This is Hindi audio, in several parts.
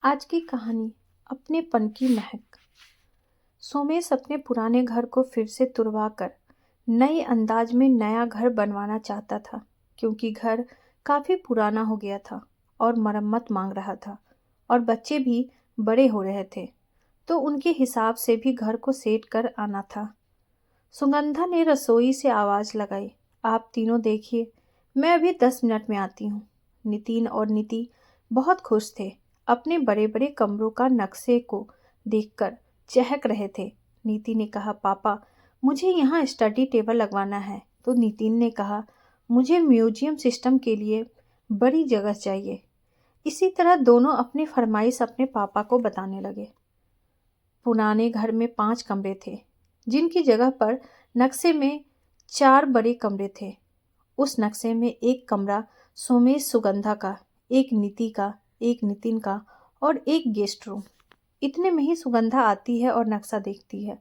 आज की कहानी अपनेपन की महक। सोमेश अपने पुराने घर को फिर से तुड़वाकर नए अंदाज में नया घर बनवाना चाहता था, क्योंकि घर काफी पुराना हो गया था और मरम्मत मांग रहा था और बच्चे भी बड़े हो रहे थे, तो उनके हिसाब से भी घर को सेट कर आना था। सुगंधा ने रसोई से आवाज लगाई, आप तीनों देखिए, मैं अभी 10 मिनट में आती हूँ। नितिन और नीति बहुत खुश थे, अपने बड़े बड़े कमरों का नक्शे को देखकर चहक रहे थे। नीति ने कहा, पापा मुझे यहाँ स्टडी टेबल लगवाना है। तो नितिन ने कहा, मुझे म्यूजियम सिस्टम के लिए बड़ी जगह चाहिए। इसी तरह दोनों अपनी फरमाइश अपने पापा को बताने लगे। पुराने घर में 5 कमरे थे, जिनकी जगह पर नक्शे में 4 बड़े कमरे थे। उस नक्शे में एक कमरा सोमेश सुगंधा का, एक नीति का, एक नितिन का और एक गेस्ट रूम। इतने में ही सुगंधा आती है और नक्शा देखती है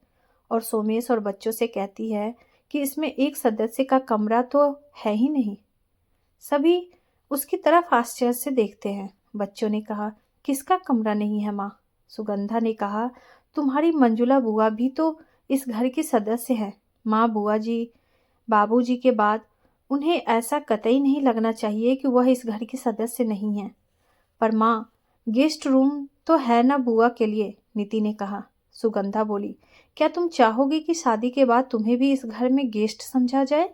और सोमेश और बच्चों से कहती है कि इसमें एक सदस्य का कमरा तो है ही नहीं। सभी उसकी तरफ आश्चर्य से देखते हैं। बच्चों ने कहा, किसका कमरा नहीं है माँ? सुगंधा ने कहा, तुम्हारी मंजुला बुआ भी तो इस घर की सदस्य है माँ। बुआ जी बाबूजी के बाद उन्हें ऐसा कतई नहीं लगना चाहिए कि वह इस घर की सदस्य नहीं है। पर माँ, गेस्ट रूम तो है ना बुआ के लिए, नीति ने कहा। सुगंधा बोली, क्या तुम चाहोगी कि शादी के बाद तुम्हें भी इस घर में गेस्ट समझा जाए?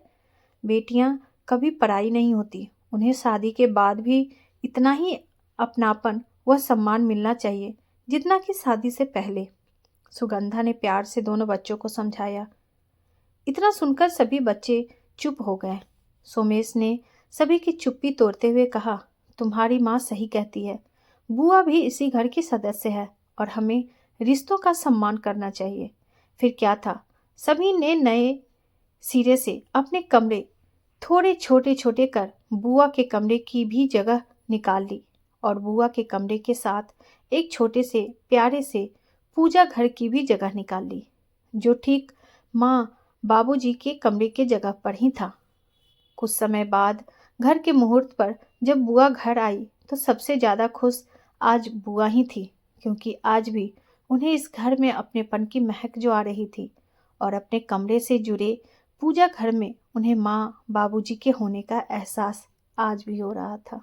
बेटियां कभी पराई नहीं होती, उन्हें शादी के बाद भी इतना ही अपनापन व सम्मान मिलना चाहिए जितना कि शादी से पहले। सुगंधा ने प्यार से दोनों बच्चों को समझाया। इतना सुनकर सभी बच्चे चुप हो गए। सोमेश ने सभी की चुप्पी तोड़ते हुए कहा, तुम्हारी माँ सही कहती है, बुआ भी इसी घर की सदस्य है और हमें रिश्तों का सम्मान करना चाहिए। फिर क्या था, सभी ने नए सिरे से अपने कमरे थोड़े छोटे छोटे कर बुआ के कमरे की भी जगह निकाल ली और बुआ के कमरे के साथ एक छोटे से प्यारे से पूजा घर की भी जगह निकाल ली, जो ठीक माँ बाबूजी के कमरे के जगह पर ही था। कुछ समय बाद घर के मुहूर्त पर जब बुआ घर आई तो सबसे ज्यादा खुश आज बुआ ही थी, क्योंकि आज भी उन्हें इस घर में अपनेपन की महक जो आ रही थी और अपने कमरे से जुड़े पूजा घर में उन्हें माँ बाबूजी के होने का एहसास आज भी हो रहा था।